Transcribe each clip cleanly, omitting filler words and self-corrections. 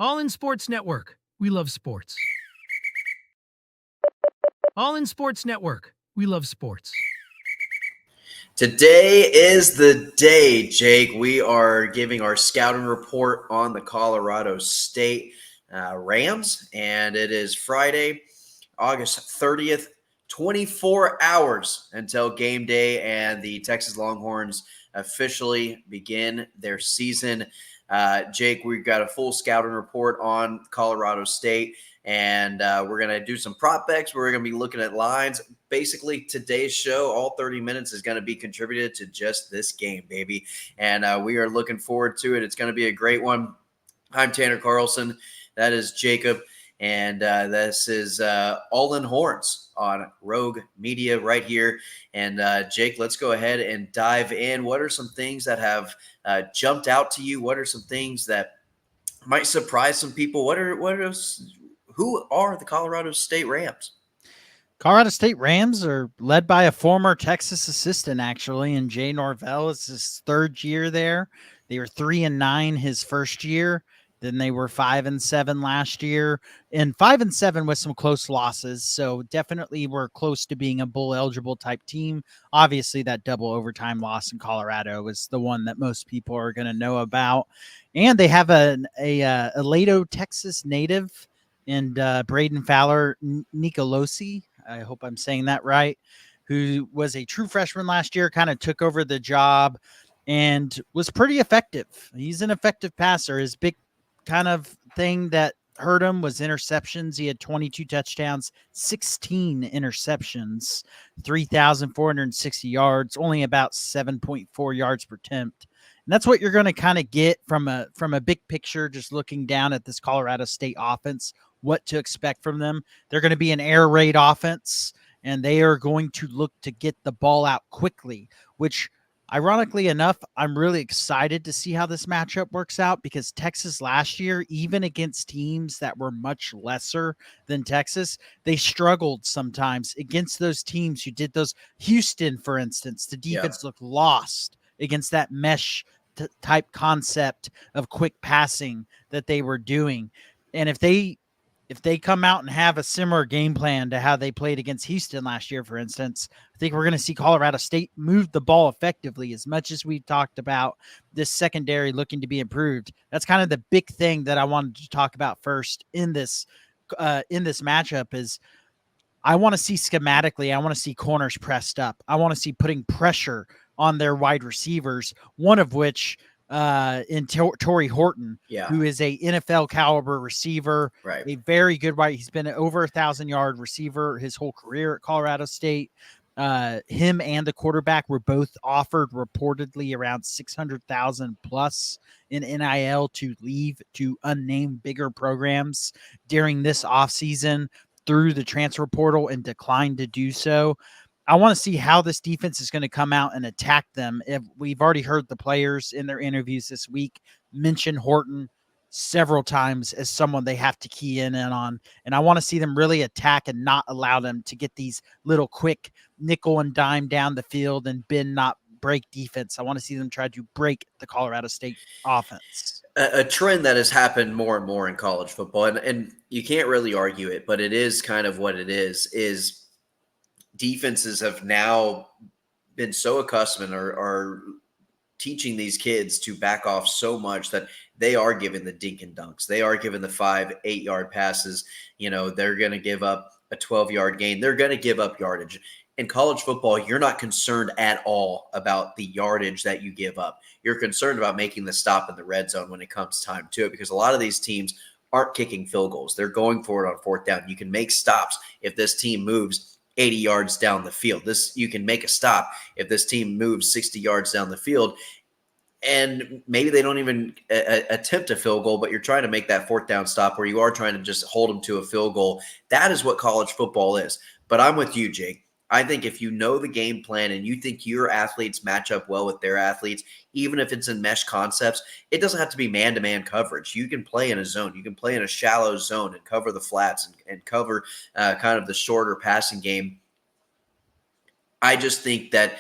All in Sports Network. We love sports. All in Sports Network. We love sports. Today is the day, Jake. We are giving our scouting report on the Colorado State Rams, and it is Friday, August 30th, 24 hours until game day, and the Texas Longhorns officially begin their season. Jake, we've got a full scouting report on Colorado State, and we're going to do some prop bets. We're going to be looking at lines. Basically, today's show, all 30 minutes, is going to be contributed to just this game, baby. And we are looking forward to it. It's going to be a great one. I'm Tanner Carlson. That is Jacob. And this is All in Horns on Rogue Media right here. And Jake, let's go ahead and dive in. What are some things that have jumped out to you? What are some things that might surprise some people? Who are the Colorado State Rams? Colorado State Rams are led by a former Texas assistant, actually, and Jay Norvell. It's his third year there. They were 3-9 his first year. Then they were 5-7 last year, and 5-7 with some close losses. So definitely we're close to being a bowl eligible type team. Obviously, that double overtime loss in Colorado is the one that most people are going to know about. And they have a Laredo, Texas native, and Braden Fowler Nicolosi. I hope I'm saying that right, who was a true freshman last year, kind of took over the job and was pretty effective. He's an effective passer. His big kind of thing that hurt him was interceptions. He had 22 touchdowns, 16 interceptions, 3,460 yards, only about 7.4 yards per attempt. And that's what you're going to kind of get from a big picture, just looking down at this Colorado State offense, what to expect from them. They're going to be an air raid offense, and they are going to look to get the ball out quickly, which ironically enough, I'm really excited to see how this matchup works out, because Texas last year, even against teams that were much lesser than Texas, they struggled sometimes against those teams who did those. Houston, for instance, the defense looked lost against that mesh type concept of quick passing that they were doing. And if they come out and have a similar game plan to how they played against Houston last year, for instance, I think we're going to see Colorado State move the ball effectively. As much as we've talked about this secondary looking to be improved, that's kind of the big thing that I wanted to talk about first in this matchup. Is I want to see schematically, I want to see corners pressed up. I want to see putting pressure on their wide receivers, one of which in Torrey Horton, who is a NFL caliber receiver, a very good wide. He's been an over 1,000-yard receiver his whole career at Colorado State. Him and the quarterback were both offered reportedly around 600,000 plus in NIL to leave to unnamed bigger programs during this offseason through the transfer portal, and declined to do so. I want to see how this defense is going to come out and attack them. If we've already heard the players in their interviews this week mention Horton several times as someone they have to key in on. And I want to see them really attack and not allow them to get these little quick nickel and dime down the field and bend not break defense. I want to see them try to break the Colorado State offense. A trend that has happened more and more in college football, and you can't really argue it, but it is kind of what it is defenses have now been so accustomed or are teaching these kids to back off so much that they are giving the dink and dunks. They are giving the 5-8 yard passes. You know, they're going to give up a 12-yard gain. They're going to give up yardage. In college football, you're not concerned at all about the yardage that you give up. You're concerned about making the stop in the red zone when it comes time to it, because a lot of these teams aren't kicking field goals. They're going for it on fourth down. You can make stops if this team moves 80 yards down the field. You can make a stop if this team moves 60 yards down the field. And maybe they don't even attempt a field goal, but you're trying to make that fourth down stop where you are trying to just hold them to a field goal. That is what college football is. But I'm with you, Jake. I think if you know the game plan and you think your athletes match up well with their athletes, even if it's in mesh concepts, it doesn't have to be man-to-man coverage. You can play in a zone. You can play in a shallow zone and cover the flats and cover kind of the shorter passing game. I just think that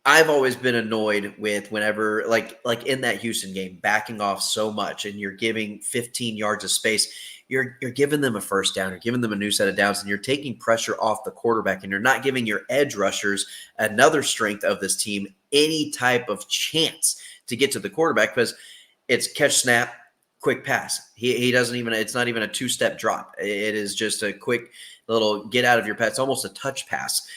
I've always been annoyed with whenever like in that Houston game, backing off so much and you're giving 15 yards of space. You're giving them a first down, you're giving them a new set of downs, and you're taking pressure off the quarterback, and you're not giving your edge rushers, another strength of this team, any type of chance to get to the quarterback because it's catch snap, quick pass. He doesn't even, it's not even a two-step drop. It is just a quick little get out of your pass. It's almost a touch pass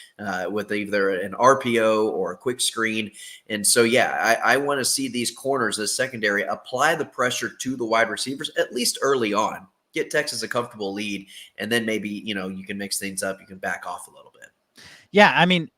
with either an RPO or a quick screen. And so, yeah, I want to see these corners, this secondary, apply the pressure to the wide receivers, at least early on. Get Texas a comfortable lead, and then maybe, you can mix things up. You can back off a little bit. Yeah, I mean,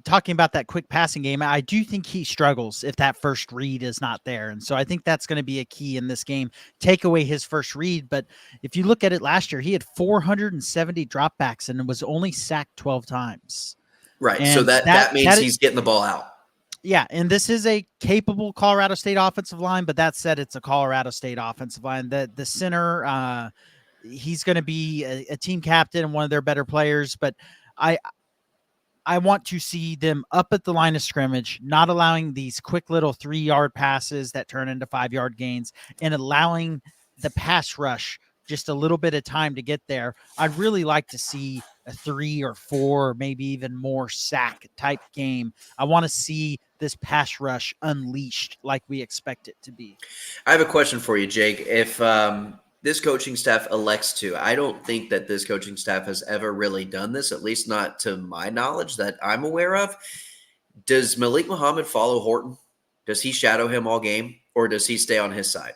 talking about that quick passing game, I do think he struggles if that first read is not there. And so I think that's going to be a key in this game. Take away his first read. But if you look at it last year, he had 470 dropbacks and was only sacked 12 times. Right. So And that means he's getting the ball out. Yeah, and this is a capable Colorado State offensive line, but that said, it's a Colorado State offensive line. The center, he's going to be a team captain and one of their better players, but I want to see them up at the line of scrimmage, not allowing these quick little 3-yard passes that turn into 5-yard gains, and allowing the pass rush just a little bit of time to get there. I'd really like to see a 3 or 4, maybe even more sack type game. I want to see this pass rush unleashed like we expect it to be. I have a question for you, Jake. If this coaching staff elects to, I don't think that this coaching staff has ever really done this, at least not to my knowledge that I'm aware of. Does Malik Muhammad follow Horton? Does he shadow him all game, or does he stay on his side?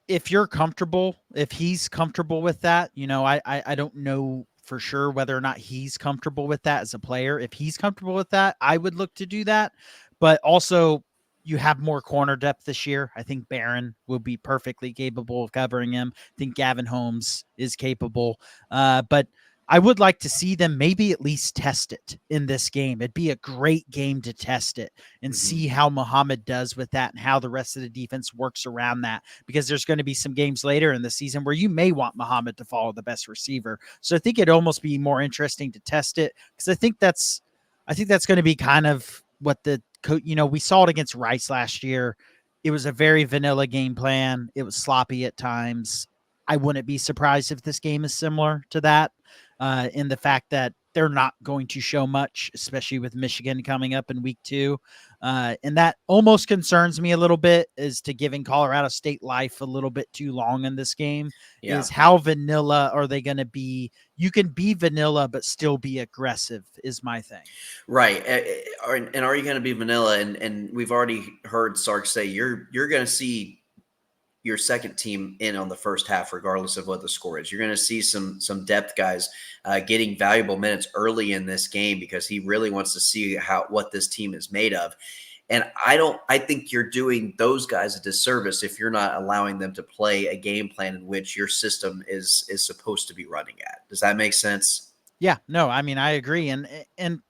If you're comfortable, if he's comfortable with that, I don't know for sure whether or not he's comfortable with that as a player. If he's comfortable with that, I would look to do that. But also, you have more corner depth this year. I think Barron will be perfectly capable of covering him. I think Gavin Holmes is capable. But I would like to see them maybe at least test it in this game. It'd be a great game to test it and see how Muhammad does with that and how the rest of the defense works around that, because there's going to be some games later in the season where you may want Muhammad to follow the best receiver. So I think it'd almost be more interesting to test it, because I think that's going to be kind of what we saw it against Rice last year. It was a very vanilla game plan. It was sloppy at times. I wouldn't be surprised if this game is similar to that, in the fact that they're not going to show much, especially with Michigan coming up in week 2. And that almost concerns me a little bit, is to giving Colorado State life a little bit too long in this game. Yeah. Is how vanilla are they going to be? You can be vanilla, but still be aggressive is my thing. Right. And are you going to be vanilla? And we've already heard Sark say you're going to see your second team in on the first half, regardless of what the score is. You're going to see some depth guys getting valuable minutes early in this game, because he really wants to see what this team is made of. And I think you're doing those guys a disservice if you're not allowing them to play a game plan in which your system is supposed to be running at. Does that make sense? Yeah, no, I mean, I agree. And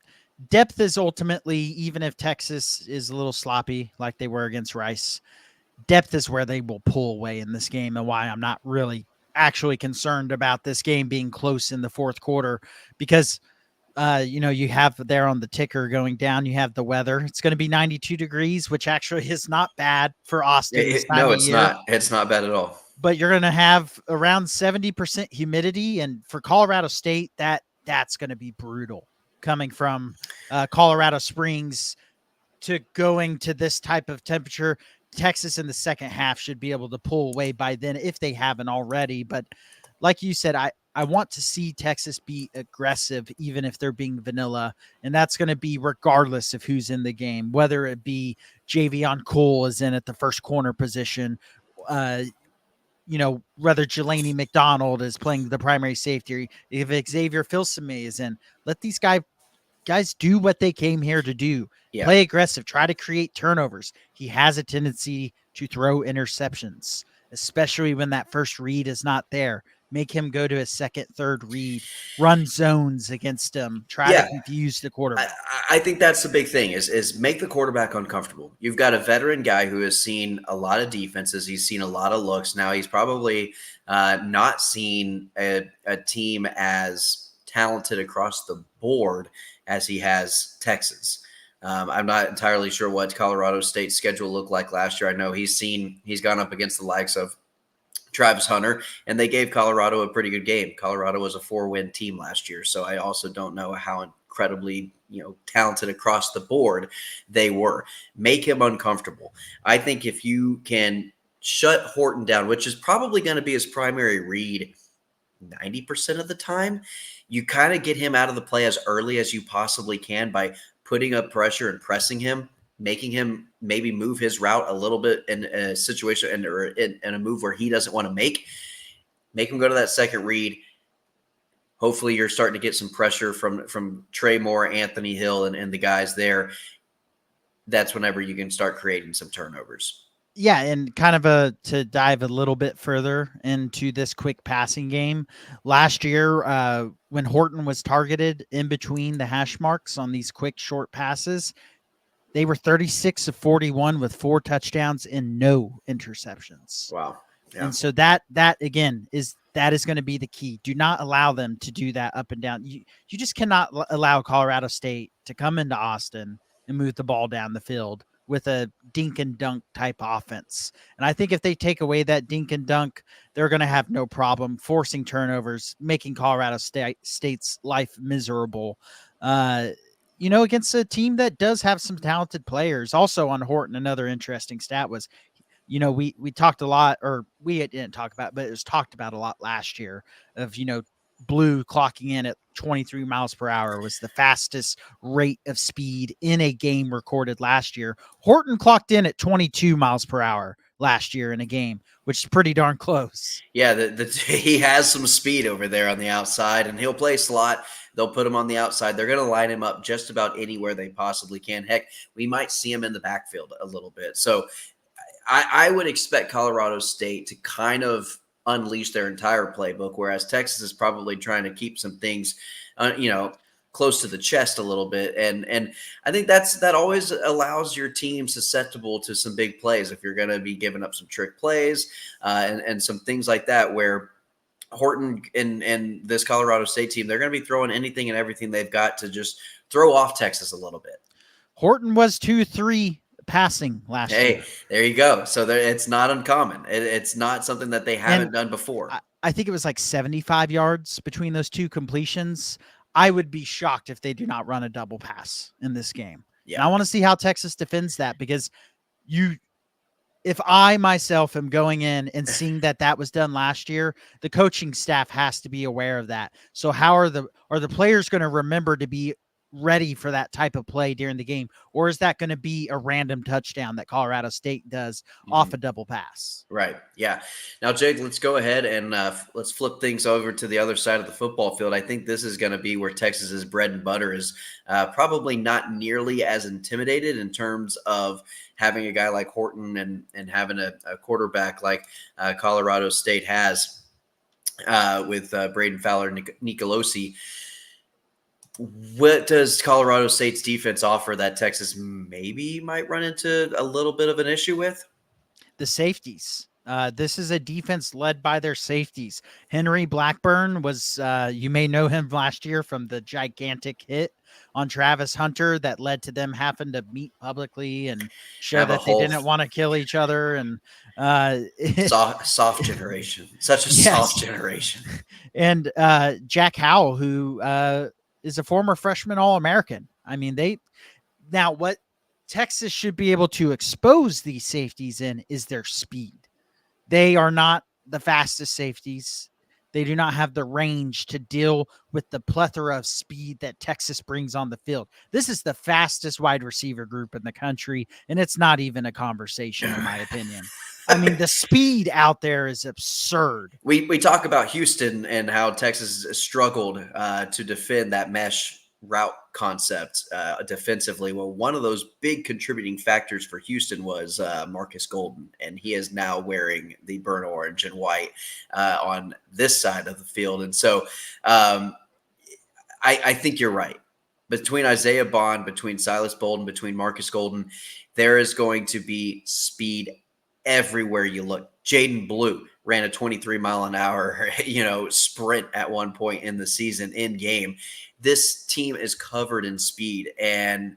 depth is ultimately, even if Texas is a little sloppy like they were against Rice, depth is where they will pull away in this game, and why I'm not really actually concerned about this game being close in the fourth quarter, because you have there on the ticker going down, you have the weather. It's going to be 92 degrees, which actually is not bad for Austin this time No, of it's year. not. It's not bad at all. But you're going to have around 70% humidity, and for Colorado State, that's going to be brutal, coming from Colorado Springs to going to this type of temperature. Texas in the second half should be able to pull away by then if they haven't already. But like you said, I want to see Texas be aggressive, even if they're being vanilla. And that's going to be regardless of who's in the game, whether it be Javion Cole is in at the first corner position, whether Jelani McDonald is playing the primary safety, if Xavier Filsaime is in. Let these guys do what they came here to do. Yeah. Play aggressive, try to create turnovers. He has a tendency to throw interceptions, especially when that first read is not there. Make him go to a second, third read, run zones against him, try to confuse the quarterback. I think that's the big thing is make the quarterback uncomfortable. You've got a veteran guy who has seen a lot of defenses. He's seen a lot of looks. Now he's probably not seen a team as talented across the board as he has Texas. I'm not entirely sure what Colorado State's schedule looked like last year. I know he's gone up against the likes of Travis Hunter, and they gave Colorado a pretty good game. Colorado was a 4-win team last year, so I also don't know how incredibly talented across the board they were. Make him uncomfortable. I think if you can shut Horton down, which is probably going to be his primary read 90% of the time, you kind of get him out of the play as early as you possibly can by putting up pressure and pressing him, making him maybe move his route a little bit in a situation or in a move where he doesn't want to make him go to that second read. Hopefully you're starting to get some pressure from Trey Moore, Anthony Hill, and the guys there. That's whenever you can start creating some turnovers. Yeah, and kind of to dive a little bit further into this quick passing game. Last year, when Horton was targeted in between the hash marks on these quick short passes, they were 36 of 41 with 4 touchdowns and no interceptions. Wow. Yeah. And so that again is going to be the key. Do not allow them to do that up and down. You just cannot allow Colorado State to come into Austin and move the ball down the field with a dink and dunk type offense. And I think if they take away that dink and dunk, they're going to have no problem forcing turnovers, making Colorado State's life miserable. Against a team that does have some talented players. Also on Horton, another interesting stat was, we talked a lot, or we didn't talk about, but it was talked about a lot last year of, Blue clocking in at 23 miles per hour was the fastest rate of speed in a game recorded last year. Horton clocked in at 22 miles per hour last year in a game, which is pretty darn close. Yeah, he has some speed over there on the outside, and he'll play slot. They'll put him on the outside. They're going to line him up just about anywhere they possibly can. Heck, we might see him in the backfield a little bit. So I would expect Colorado State to kind of unleash their entire playbook, whereas Texas is probably trying to keep some things, close to the chest a little bit. And I think that always allows your team susceptible to some big plays if you're going to be giving up some trick plays and some things like that, where Horton and this Colorado State team, they're going to be throwing anything and everything they've got to just throw off Texas a little bit. Horton was 2-3 passing last year. Hey, there you go. So it's not uncommon. It's not something that they haven't done before. I think it was like 75 yards between those two completions. I would be shocked if they do not run a double pass in this game. Yeah. And I want to see how Texas defends that, because if I myself am going in and seeing that was done last year, the coaching staff has to be aware of that. So how are the players going to remember to be ready for that type of play during the game? Or is that going to be a random touchdown that Colorado State does off a double pass? Right. Yeah. Now, Jake, let's go ahead and let's flip things over to the other side of the football field. I think this is going to be where Texas's bread and butter is probably not nearly as intimidated in terms of having a guy like Horton and having a quarterback like Colorado State has with Braden Fowler and Nicolosi. What does Colorado State's defense offer that Texas maybe might run into a little bit of an issue with? The safeties. This is a defense led by their safeties. Henry Blackburn was, you may know him last year from the gigantic hit on Travis Hunter that led to them having to meet publicly and show that they didn't want to kill each other. And soft generation, such a soft generation. And Jack Howell, who is a former freshman All-American. I mean, what Texas should be able to expose these safeties in is their speed. They are not the fastest safeties. They do not have the range to deal with the plethora of speed that Texas brings on the field. This is the fastest wide receiver group in the country, and it's not even a conversation, in my opinion. I mean, the speed out there is absurd. We talk about Houston and how Texas struggled to defend that mesh route concept defensively. Well, one of those big contributing factors for Houston was Marcus Golden, and he is now wearing the burnt orange and white on this side of the field. And so I think you're right. Between Isaiah Bond, between Silas Bolden, between Marcus Golden, there is going to be speed everywhere you look. Jaden Blue, ran a 23-mile-an-hour, sprint at one point in the season in game. This team is covered in speed, and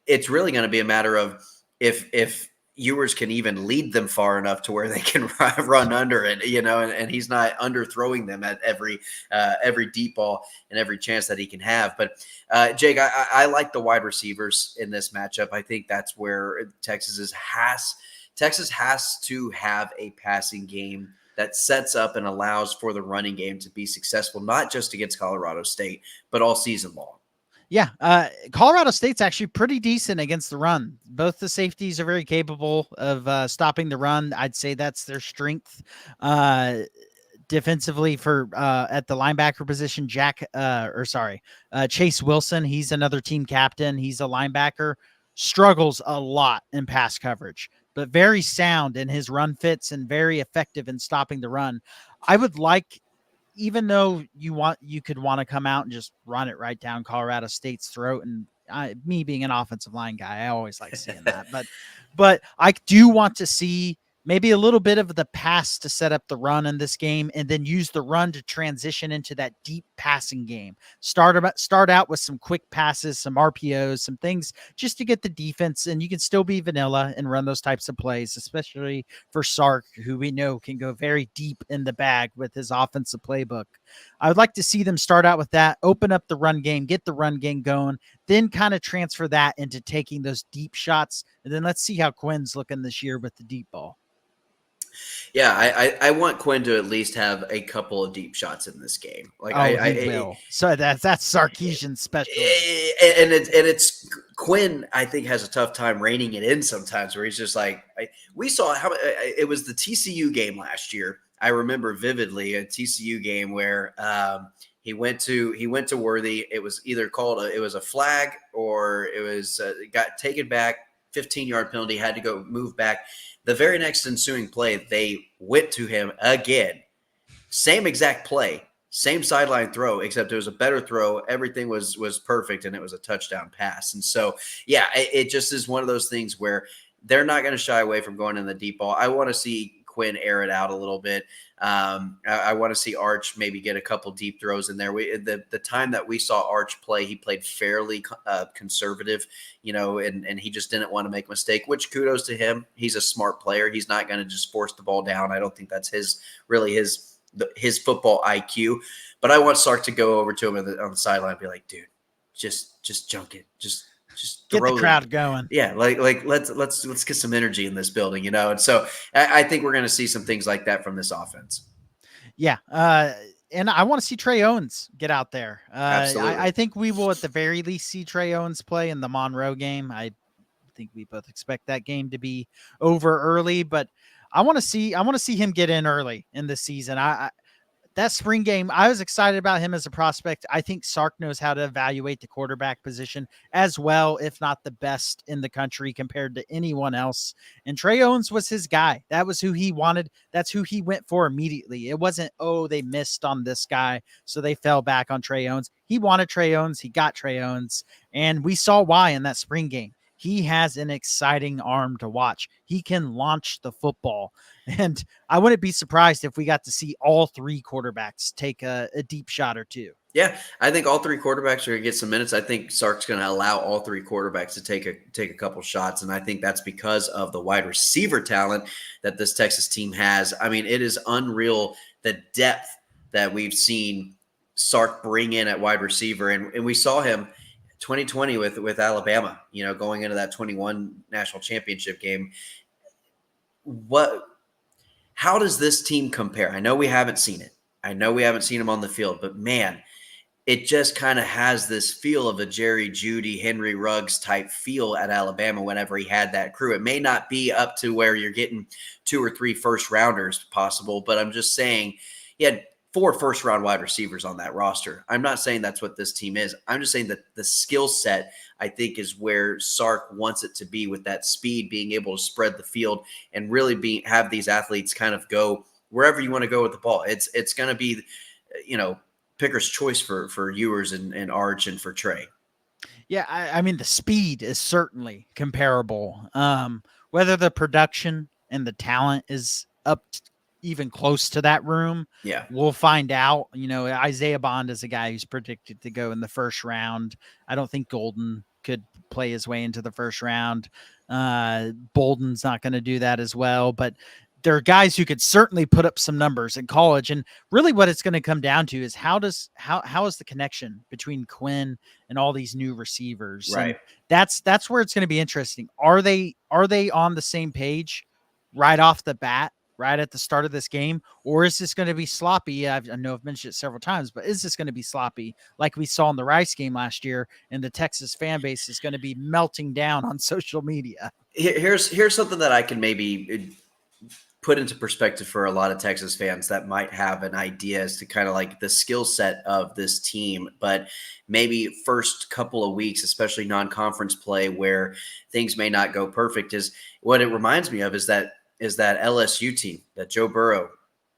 it's really going to be a matter of if Ewers can even lead them far enough to where they can run under it, and he's not underthrowing them at every deep ball and every chance that he can have. But Jake, I like the wide receivers in this matchup. I think that's where Texas has to have a passing game that sets up and allows for the running game to be successful, not just against Colorado State, but all season long. Yeah, Colorado State's actually pretty decent against the run. Both the safeties are very capable of stopping the run. I'd say that's their strength. Defensively for at the linebacker position, Chase Wilson. He's another team captain. He's a linebacker. Struggles a lot in pass coverage, but very sound in his run fits and very effective in stopping the run. I would like, even though you could want to come out and just run it right down Colorado State's throat, and me being an offensive line guy, I always like seeing that. But I do want to see maybe a little bit of the pass to set up the run in this game, and then use the run to transition into that deep passing game. Start out with some quick passes, some RPOs, some things just to get the defense, and you can still be vanilla and run those types of plays, especially for Sark, who we know can go very deep in the bag with his offensive playbook. I would like to see them start out with that, open up the run game, get the run game going, then kind of transfer that into taking those deep shots. And then let's see how Quinn's looking this year with the deep ball. Yeah, I want Quinn to at least have a couple of deep shots in this game. Like he will. So that's Sarkisian special. And it's Quinn. I think has a tough time reining it in sometimes, where he's just like, we saw how it was the TCU game last year. I remember vividly a TCU game where he went to Worthy. It was either it was a flag or it was got taken back. 15-yard penalty, had to go move back. The very next ensuing play, they went to him again. Same exact play, same sideline throw, except it was a better throw. Everything was perfect, and it was a touchdown pass. And so, yeah, it just is one of those things where they're not going to shy away from going in the deep ball. I want to see Quinn air it out a little bit. I want to see Arch maybe get a couple deep throws in there. The time that we saw Arch play, he played fairly conservative, and he just didn't want to make a mistake, which kudos to him. He's a smart player. He's not going to just force the ball down. I don't think that's his football IQ. But I want Sark to go over to him on the sideline and be like, dude, just junk it. Just get the crowd going. Yeah, like let's get some energy in this building, And so I think we're going to see some things like that from this offense. Yeah, and I want to see Trey Owens get out there. Absolutely. I think we will at the very least see Trey Owens play in the Monroe game. I think we both expect that game to be over early, but I want to see him get in early in the season. That spring game, I was excited about him as a prospect. I think Sark knows how to evaluate the quarterback position as well, if not the best in the country compared to anyone else. And Trey Owens was his guy. That was who he wanted. That's who he went for immediately. It wasn't, they missed on this guy, so they fell back on Trey Owens. He wanted Trey Owens. He got Trey Owens. And we saw why in that spring game. He has an exciting arm to watch. He can launch the football. And I wouldn't be surprised if we got to see all three quarterbacks take a deep shot or two. Yeah, I think all three quarterbacks are going to get some minutes. I think Sark's going to allow all three quarterbacks to take a couple shots, and I think that's because of the wide receiver talent that this Texas team has. I mean, it is unreal the depth that we've seen Sark bring in at wide receiver, and we saw him 2020 with Alabama, going into that 21 national championship game. How does this team compare? I know we haven't seen it. I know we haven't seen him on the field, but man, it just kind of has this feel of a Jerry Jeudy, Henry Ruggs type feel at Alabama whenever he had that crew. It may not be up to where you're getting 2 or 3 first rounders possible, but I'm just saying he had 4 first-round wide receivers on that roster. I'm not saying that's what this team is. I'm just saying that the skill set, I think, is where Sark wants it to be, with that speed, being able to spread the field and really have these athletes kind of go wherever you want to go with the ball. It's going to be, picker's choice for Ewers and Arch and for Trey. Yeah, I mean, the speed is certainly comparable. Whether the production and the talent is up even close to that room. Yeah. We'll find out. Isaiah Bond is a guy who's predicted to go in the first round. I don't think Golden could play his way into the first round. Bolden's not going to do that as well, but there are guys who could certainly put up some numbers in college. And really what it's going to come down to is how is the connection between Quinn and all these new receivers? Right. And that's where it's going to be interesting. Are they on the same page right off the bat, right at the start of this game? Or is this going to be sloppy? I know I've mentioned it several times, but is this going to be sloppy like we saw in the Rice game last year, and the Texas fan base is going to be melting down on social media? Here's something that I can maybe put into perspective for a lot of Texas fans that might have an idea as to kind of like the skill set of this team, but maybe first couple of weeks, especially non-conference play where things may not go perfect, is what it reminds me of is that LSU team, that Joe Burrow,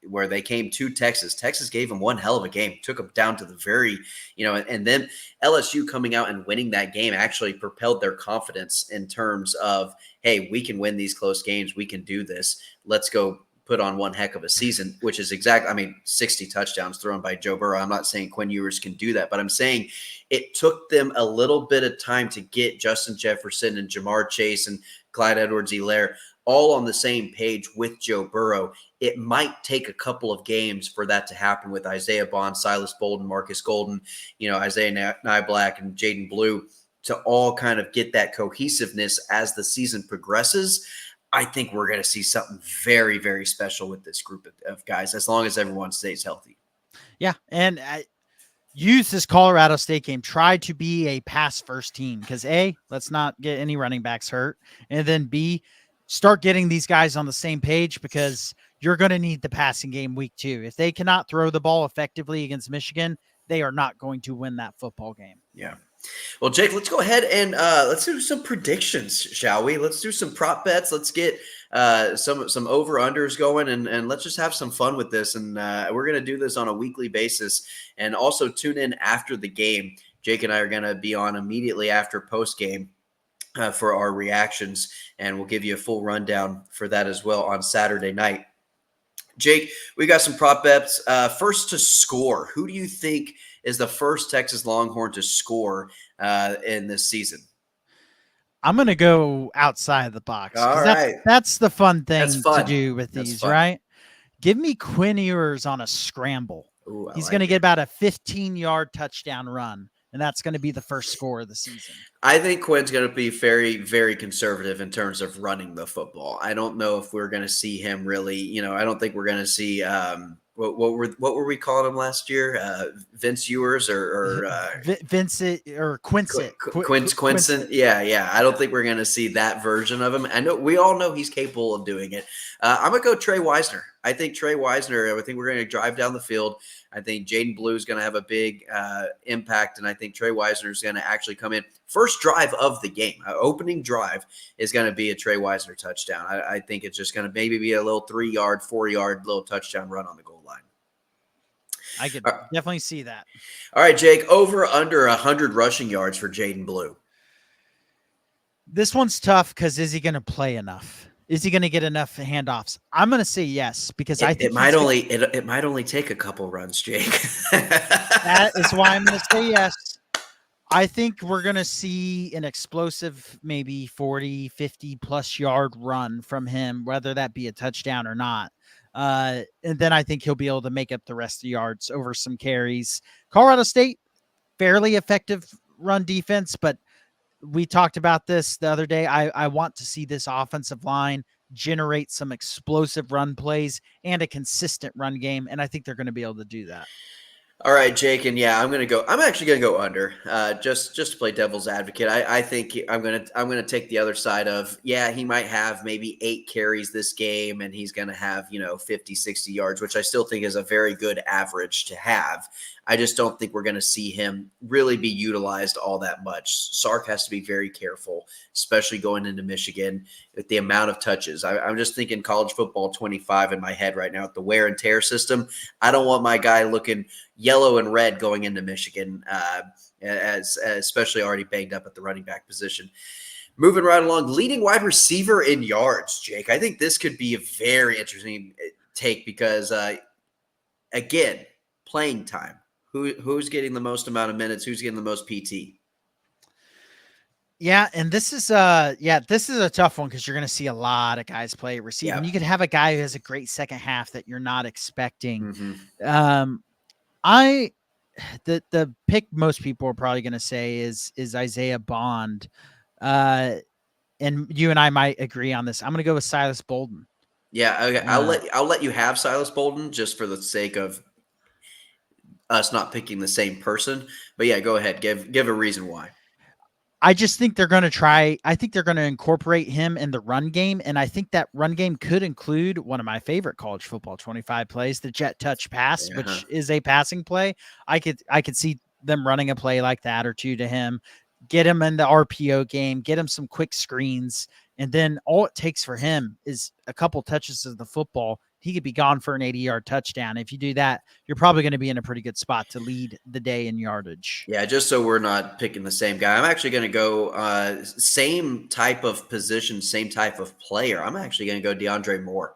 where they came to Texas. Texas gave them one hell of a game, took them down to the very, and then LSU coming out and winning that game actually propelled their confidence in terms of, hey, we can win these close games. We can do this. Let's go put on one heck of a season, which is 60 touchdowns thrown by Joe Burrow. I'm not saying Quinn Ewers can do that, but I'm saying it took them a little bit of time to get Justin Jefferson and Jamar Chase and Clyde Edwards-Helaire all on the same page with Joe Burrow. It might take a couple of games for that to happen with Isaiah Bond, Silas Bolden, Marcus Golden, Isaiah Nyblack, and Jaden Blue to all kind of get that cohesiveness as the season progresses. I think we're going to see something very, very special with this group of guys, as long as everyone stays healthy. Yeah, and use this Colorado State game. Try to be a pass-first team because, A, let's not get any running backs hurt, and then, B, start getting these guys on the same page because you're going to need the passing game week 2. If they cannot throw the ball effectively against Michigan, they are not going to win that football game. Yeah. Well, Jake, let's go ahead and let's do some predictions, shall we? Let's do some prop bets. Let's get some over-unders going, and let's just have some fun with this. And we're going to do this on a weekly basis. And also tune in after the game. Jake and I are going to be on immediately after post-game for our reactions, and we'll give you a full rundown for that as well on Saturday night. Jake, we got some prop bets. First to score. Who do you think is the first Texas Longhorn to score in this season? I'm going to go outside the box. All right. That's the fun thing That's fun. to do with That's these, fun. right? Give me Quinn Ewers on a scramble. Ooh, He's like going to it. get about a 15-yard touchdown run, and that's going to be the first score of the season. I think Quinn's going to be very, very conservative in terms of running the football. I don't know if we're going to see him really, I don't think we're going to see what were we calling him last year? Vince Ewers or Vincent or Quinsett. Quinson. Yeah. I don't think we're going to see that version of him. I know we all know he's capable of doing it. I'm going to go Trey Wisner. I think we're going to drive down the field. I think Jaden Blue is going to have a big impact, and I think Trey Wisner is going to actually come in. First drive of the game, opening drive, is going to be a Trey Wisner touchdown. I think it's just going to maybe be a little 3-yard, 4-yard little touchdown run on the goal line. I could definitely see that. All right, Jake, over under 100 rushing yards for Jaden Blue. This one's tough because is he going to play enough? Is he going to get enough handoffs? I'm going to say yes because I think it might only take a couple runs, Jake. That is why I'm going to say yes. I think we're going to see an explosive, maybe 40, 50 plus yard run from him, whether that be a touchdown or not. And then I think he'll be able to make up the rest of the yards over some carries. Colorado State, fairly effective run defense, but we talked about this the other day. I want to see this offensive line generate some explosive run plays and a consistent run game, and I think they're going to be able to do that. All right, Jake, and yeah, I'm actually gonna go under, just to play devil's advocate. I think I'm gonna take the other side of, yeah, he might have maybe 8 carries this game, and he's gonna have 50, 60 yards, which I still think is a very good average to have. I just don't think we're going to see him really be utilized all that much. Sark has to be very careful, especially going into Michigan with the amount of touches. I'm just thinking college football 25 in my head right now with the wear and tear system. I don't want my guy looking yellow and red going into Michigan, as especially already banged up at the running back position. Moving right along, leading wide receiver in yards, Jake. I think this could be a very interesting. take because again, playing time. Who's getting the most amount of minutes? Who's getting the most PT? Yeah, and this is this is a tough one because you're going to see a lot of guys play at receive, and Yeah. you could have a guy who has a great second half that you're not expecting. Mm-hmm. I the pick most people are probably going to say is Isaiah Bond, and you and I might agree on this. I'm going to go with Silas Bolden. Yeah, okay. Uh, I'll let you have Silas Bolden just for the sake of us not picking the same person. But yeah, go ahead. Give a reason why. I just think they're going to try. I think they're going to incorporate him in the run game, and I think that run game could include one of my favorite college football 25 plays, the jet touch pass, Uh-huh. which is a passing play. I could see them running a play like that or two to him, get him in the RPO game, get him some quick screens, and then all it takes for him is a couple touches of the football. He could be gone for an 80-yard touchdown. If you do that, you're probably going to be in a pretty good spot to lead the day in yardage. Yeah, just so we're not picking the same guy, I'm actually going to go same type of position, same type of player. I'm actually going to go DeAndre Moore.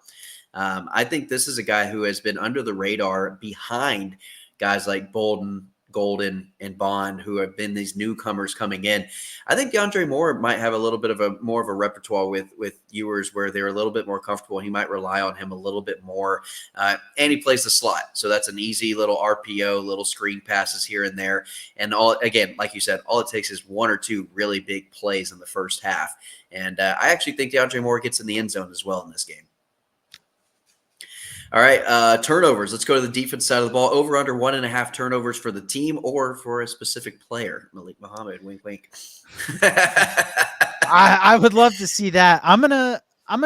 I think this is a guy who has been under the radar behind guys like Bolden, Golden, and Bond, who have been these newcomers coming in. I think DeAndre Moore might have a little bit of a more of a repertoire with viewers where they're a little bit more comfortable. He might rely on him a little bit more, and he plays the slot, so that's an easy little RPO, little screen passes here and there, and all again, like you said, all it takes is one or two really big plays in the first half, and I actually think DeAndre Moore gets in the end zone as well in this game. All right, turnovers. Let's go to the defense side of the ball. Over under 1.5 turnovers for the team or for a specific player. Malik Muhammad, wink, wink. I would love to see that. I'm gonna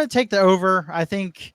take the over. I think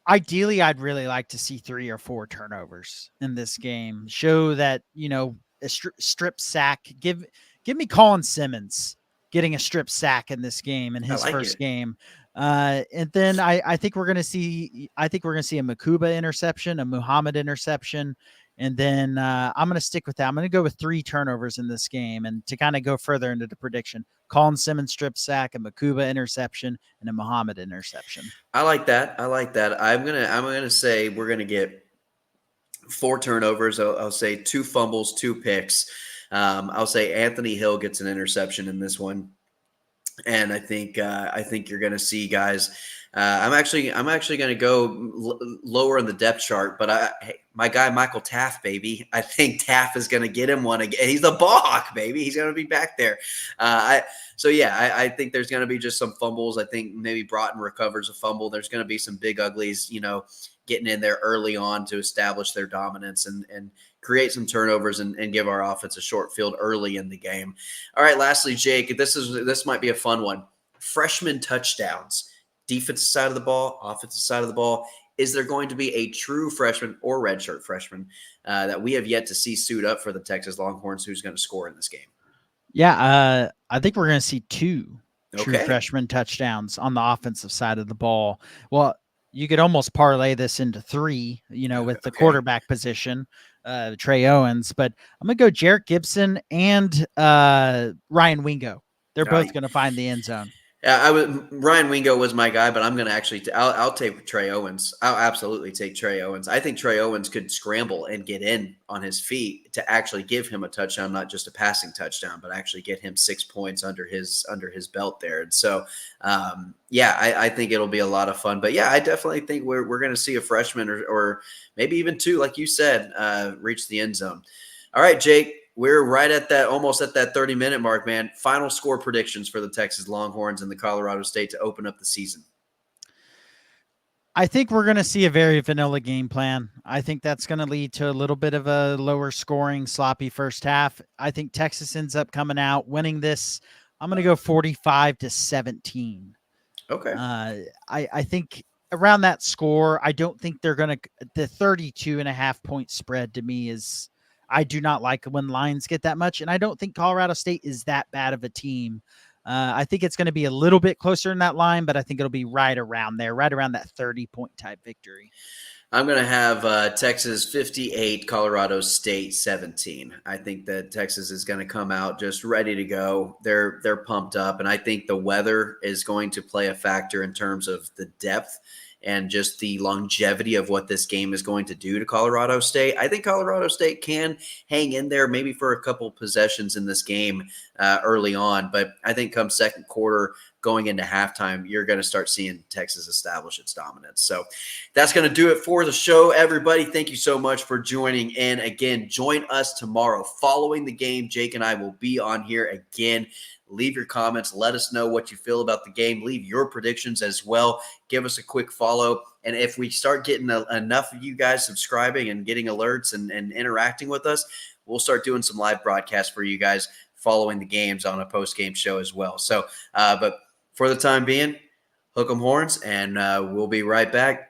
ideally I'd really like to see 3 or 4 turnovers in this game. Show that a strip sack. Give me Colin Simmons getting a strip sack in this game in his like first it. game. And then I think we're gonna see a Makuba interception, a Muhammad interception, and then I'm gonna stick with that. I'm gonna go with 3 turnovers in this game, and to kind of go further into the prediction, Colin Simmons strip sack, a Makuba interception, and a Muhammad interception. I like that. I'm gonna say we're gonna get 4 turnovers. I'll say 2 fumbles, 2 picks. I'll say Anthony Hill gets an interception in this one. And I think you're going to see guys. I'm actually going to go lower in the depth chart, but my guy Michael Taft, baby. I think Taft is going to get him one again. He's the ball hawk, baby. He's going to be back there. I think there's going to be just some fumbles. I think maybe Broughton recovers a fumble. There's going to be some big uglies, getting in there early on to establish their dominance and create some turnovers and give our offense a short field early in the game. All right, lastly, Jake, this might be a fun one. Freshman touchdowns, defensive side of the ball, offensive side of the ball. Is there going to be a true freshman or redshirt freshman that we have yet to see suit up for the Texas Longhorns who's going to score in this game? Yeah, I think we're going to see 2 true Okay. freshman touchdowns on the offensive side of the ball. Well, you could almost parlay this into 3, with the quarterback position, Trey Owens. But I'm going to go Jarrett Gibson and Ryan Wingo. They're both going to find the end zone. Ryan Wingo was my guy, but I'm going to actually I'll take Trey Owens. I'll absolutely take Trey Owens. I think Trey Owens could scramble and get in on his feet to actually give him a touchdown, not just a passing touchdown, but actually get him 6 points under his belt there. And so, I think it'll be a lot of fun. But yeah, I definitely think we're going to see a freshman or maybe even 2, like you said, reach the end zone. All right, Jake. We're right at almost at that 30-minute mark, man. Final score predictions for the Texas Longhorns and the Colorado State to open up the season. I think we're going to see a very vanilla game plan. I think that's going to lead to a little bit of a lower scoring, sloppy first half. I think Texas ends up coming out winning this. I'm going to go 45-17. Okay. I think around that score, I don't think they're going to – the 32.5 point spread to me is – I do not like when lines get that much, and I don't think Colorado State is that bad of a team. I think it's going to be a little bit closer in that line, but I think it'll be right around there, right around that 30-point type victory. I'm going to have Texas 58, Colorado State 17. I think that Texas is going to come out just ready to go. They're pumped up, and I think the weather is going to play a factor in terms of the depth and just the longevity of what this game is going to do to Colorado State, I think Colorado State can hang in there maybe for a couple possessions in this game early on. But I think come second quarter, going into halftime, you're going to start seeing Texas establish its dominance. So that's going to do it for the show, everybody. Thank you so much for joining in. Again, join us tomorrow following the game. Jake and I will be on here again. Leave your comments. Let us know what you feel about the game. Leave your predictions as well. Give us a quick follow. And if we start getting enough of you guys subscribing and getting alerts and interacting with us, we'll start doing some live broadcasts for you guys following the games on a post-game show as well. So, but for the time being, hook 'em horns, and we'll be right back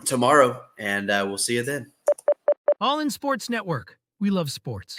tomorrow, and we'll see you then. All in Sports Network. We love sports.